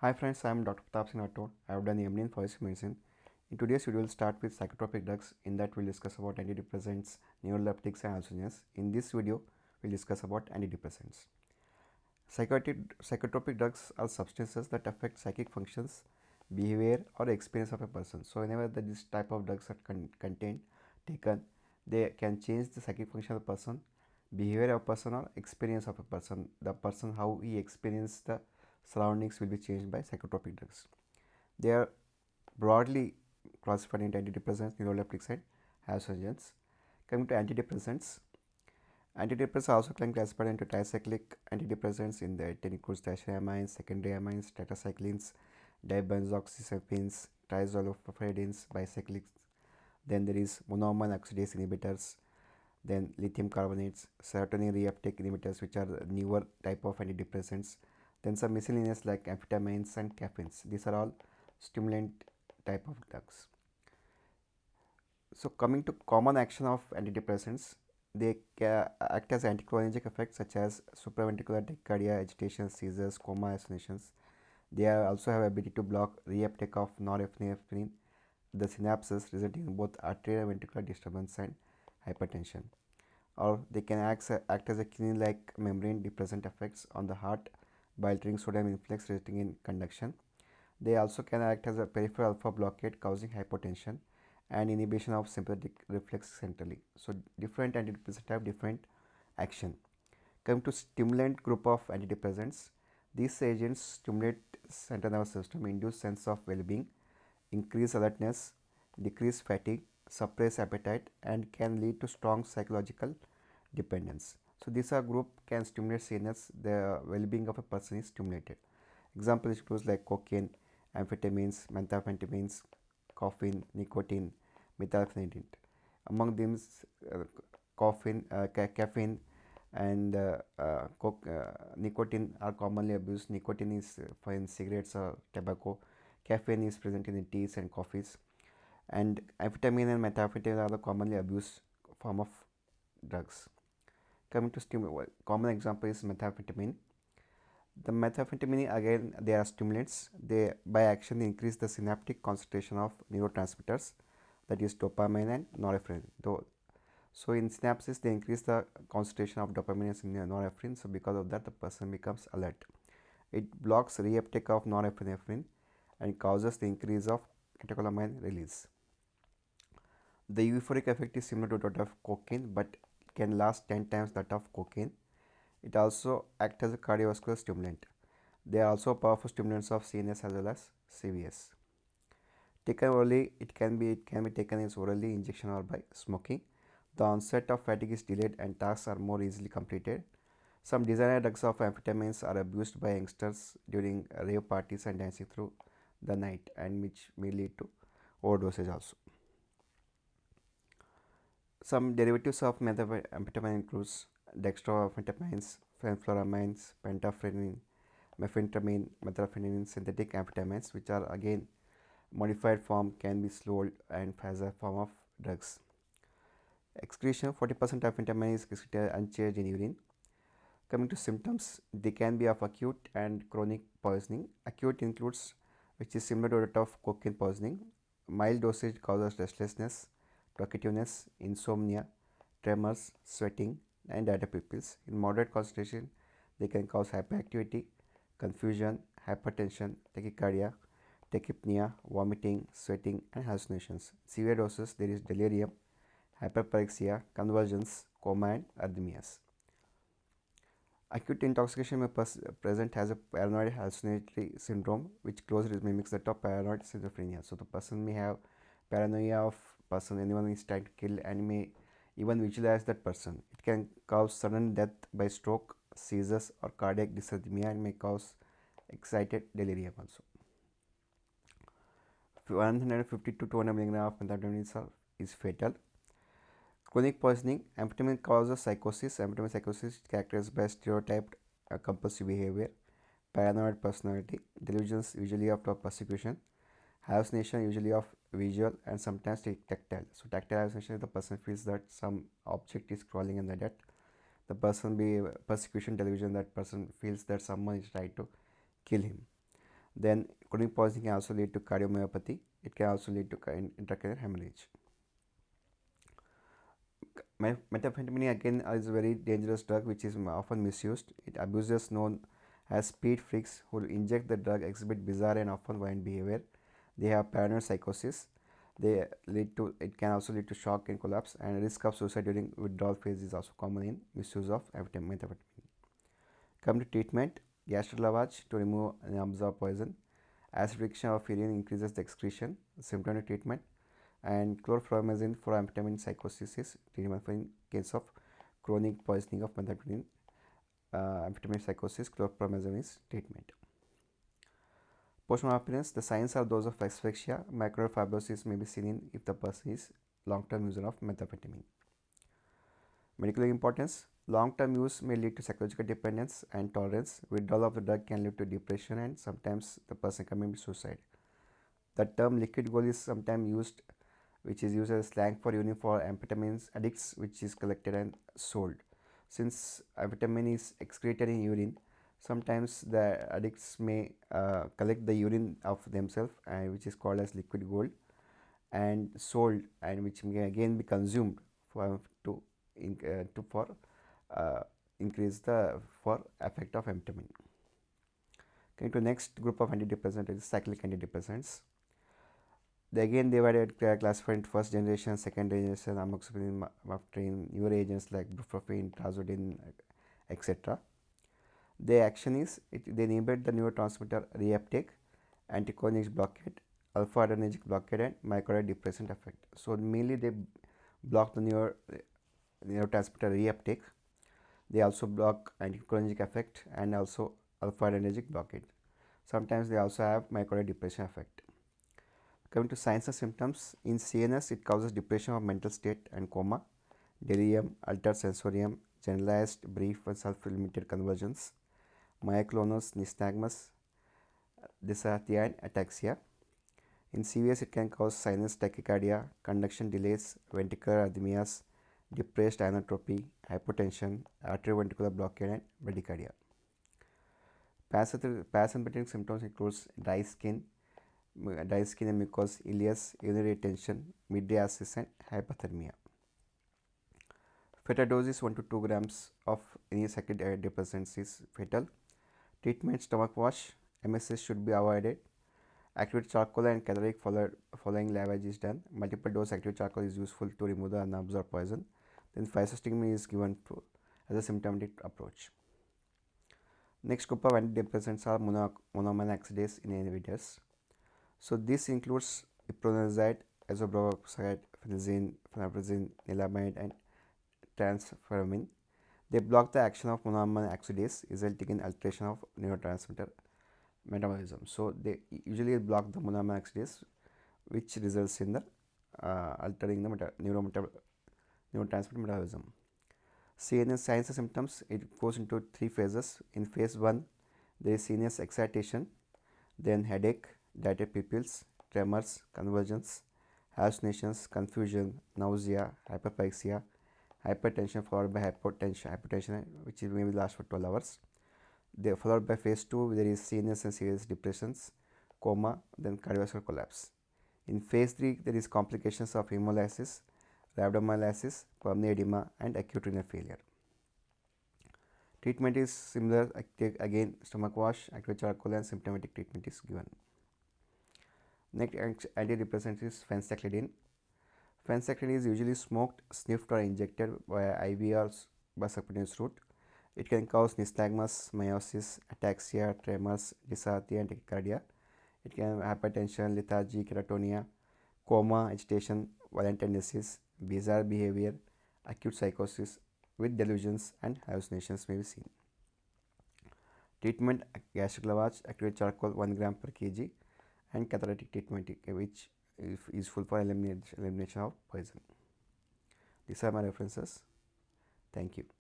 Hi friends, I am Dr. Pratap Singh Rathod. I have done MD in Forensic Medicine. In today's video, we'll start with psychotropic drugs. In that, we'll discuss about antidepressants, neuroleptics, and hallucinogens. In this video, we'll discuss about antidepressants. Psychotropic drugs are substances that affect psychic functions, behavior, or experience of a person. So, whenever this type of drugs are taken, they can change the psychic function of a person, behavior of a person, or experience of a person. The person, how he experiences the surroundings, will be changed by psychotropic drugs. They are broadly classified into antidepressants, neuroleptics, and hallucinogens. Coming to antidepressants, antidepressants are also classified into tricyclic antidepressants. In that it includes triamines, secondary amines, tetracyclines, dibenzoxazepines, triazolopropionidines, bicyclics. Then there is monoamine oxidase inhibitors, then lithium carbonates, serotonin reuptake inhibitors, which are the newer type of antidepressants. Then some miscellaneous like amphetamines and caffeines. These are all stimulant type of drugs. So coming to common action of antidepressants, they act as anticholinergic effects such as supraventricular tachycardia, agitation, seizures, coma, hallucinations. They also have ability to block reuptake of norepinephrine, the synapses, resulting in both atrioventricular disturbance and hypertension. Or they can act as a quinine-like membrane depressant effects on the heart by altering sodium influx, resulting in conduction. They also can act as a peripheral alpha blockade, causing hypotension and inhibition of sympathetic reflex centrally. So different antidepressants have different action. Coming to stimulant group of antidepressants, these agents stimulate central nervous system, induce sense of well-being, increase alertness, decrease fatigue, suppress appetite, and can lead to strong psychological dependence. So these are group can stimulate CNS, the well-being of a person is stimulated. Examples include like cocaine, amphetamines, methamphetamines, caffeine, nicotine, methylphenidate. Among these, caffeine, and nicotine are commonly abused. Nicotine is for in cigarettes or tobacco. Caffeine is present in teas and coffees. And amphetamine and methamphetamine are the commonly abused form of drugs. Coming to common example is methamphetamine. The methamphetamine, again, they are stimulants. They by action increase the synaptic concentration of neurotransmitters, that is dopamine and norepinephrine. So in synapses they increase the concentration of dopamine and norepinephrine. So because of that the person becomes alert. It blocks reuptake of norepinephrine and causes the increase of catecholamine release. The euphoric effect is similar to that of cocaine but can last 10 times that of cocaine. It also acts as a cardiovascular stimulant. They are also powerful stimulants of CNS as well as CVS. Taken orally, it can be taken as orally, injection, or by smoking. The onset of fatigue is delayed and tasks are more easily completed. Some designer drugs of amphetamines are abused by youngsters during rave parties and dancing through the night, and which may lead to overdosage also. Some derivatives of methamphetamine includes dextroamphetamines, phenphoramines, pentaphrine, mephentermine, methylphenidine, synthetic amphetamines, which are again modified form, can be slowed and as a form of drugs. Excretion: 40% of amphetamine is excreted unchanged in urine. Coming to symptoms, they can be of acute and chronic poisoning. Acute includes, which is similar to that of cocaine poisoning. Mild dosage causes restlessness, talkativeness, insomnia, tremors, sweating, and diarrhea pupils. In moderate concentration, they can cause hyperactivity, confusion, hypertension, tachycardia, tachypnea, vomiting, sweating, and hallucinations. Severe doses, there is delirium, hyperpyrexia, convulsions, coma, and arrhythmias. Acute intoxication may present as a paranoid hallucinatory syndrome, which closely mimics that of paranoid schizophrenia. So the person may have paranoia of anyone is trying to kill, and may even visualize that person. It can cause sudden death by stroke, seizures, or cardiac dysrhythmia, and may cause excited delirium also. 150 to 200 mg of methamphetamine is fatal. Chronic poisoning: amphetamine causes psychosis. Amphetamine psychosis is characterized by stereotyped compulsive behavior, paranoid personality, delusions usually of persecution, hallucination usually of visual and sometimes tactile. So tactile hallucination, the person feels that some object is crawling in the dirt. The person be persecution delusion, that person feels that someone is trying to kill him. Then chronic poisoning can also lead to cardiomyopathy. It can also lead to intracranial hemorrhage. Methamphetamine again is a very dangerous drug which is often misused. Abusers known as speed freaks who inject the drug exhibit bizarre and often violent behavior. They have paranoid psychosis. It can also lead to shock and collapse, and risk of suicide during withdrawal phase is also common in misuse of methamphetamine. Come to treatment: gastric lavage to remove unabsorbed poison. Acidification of urine increases the excretion. Symptomatic treatment: and chlorpromazine for amphetamine psychosis is treatment for in case of chronic poisoning of methamphetamine. Amphetamine psychosis, chlorpromazine is treatment. Postmortem appearance: the signs are those of asphyxia. Microfibrosis may be seen in if the person is long-term user of methamphetamine. Medical importance: long-term use may lead to psychological dependence and tolerance. Withdrawal of the drug can lead to depression, and sometimes the person commits suicide. The term liquid gold is sometimes used, which is used as slang for union for amphetamine addicts, which is collected and sold. Since amphetamine is excreted in urine, sometimes the addicts may collect the urine of themselves, which is called as liquid gold, and sold, and which may again be consumed to increase the effect of amphetamine. Coming to next group of antidepressants is cyclic antidepressants. They were classified into first generation, second generation, amoxicillin, meptrine, newer agents like buprenorphine, trazodone, etc. Their action is they inhibit the neurotransmitter reuptake, anticholinergic blockade, alpha adrenergic blockade, and microdepressant effect. So mainly they block the neurotransmitter reuptake. They also block anticholinergic effect and also alpha adrenergic blockade. Sometimes they also have microdepressant effect. Coming to signs and symptoms: in CNS, it causes depression of mental state and coma, delirium, altered sensorium, generalized, brief, and self-limited conversions, myoclonus, nystagmus, dysarthria, and ataxia. In CVS, it can cause sinus tachycardia, conduction delays, ventricular arrhythmias, depressed anatropy, hypotension, atrioventricular blockade, and bradycardia. Parasympathetic symptoms includes dry skin and mucous ileus, urinary retention, mydriasis, and hypothermia. Fatal dose is 1 to 2 grams of any cyclic antidepressants is fatal. Treatment: stomach wash. MSS should be avoided. Activated charcoal and caloric following lavage is done. Multiple dose activated charcoal is useful to remove the unabsorbed poison. Then physostigmine is given as a symptomatic approach. Next group of antidepressants are monoamine oxidase inhibitors. So this includes iprionazide, azoprovoxide, phenazine, phenaprazine, nilamide, and transfermin. They block the action of monoamine oxidase, resulting in alteration of neurotransmitter metabolism. So they usually block the monoamine oxidase, which results in the altering the neurotransmitter metabolism. CNS signs and symptoms: it goes into 3 phases. In phase 1, there is CNS excitation, then headache, dilated pupils, tremors, convulsions, hallucinations, confusion, nausea, hyperpixia, hypertension followed by hypotension which may last for 12 hours. They followed by phase 2, there is CNS and serious depressions, coma, then cardiovascular collapse. In phase 3, there is complications of hemolysis, rhabdomyolysis, pulmonary edema, and acute renal failure. Treatment is similar. Again, stomach wash, activated charcoal, and symptomatic treatment is given. Next antidepressant is phencyclidine. Phencyclidine is usually smoked, sniffed, or injected via IV or by subcutaneous route. It can cause nystagmus, meiosis, ataxia, tremors, dysarthria, and tachycardia. It can have hypertension, lethargy, catatonia, coma, agitation, violent tendencies, bizarre behavior, acute psychosis with delusions, and hallucinations may be seen. Treatment: gastric lavage, activated charcoal 1 gram per kg, and catalytic treatment, which is useful for elimination of poison. These are my references. Thank you.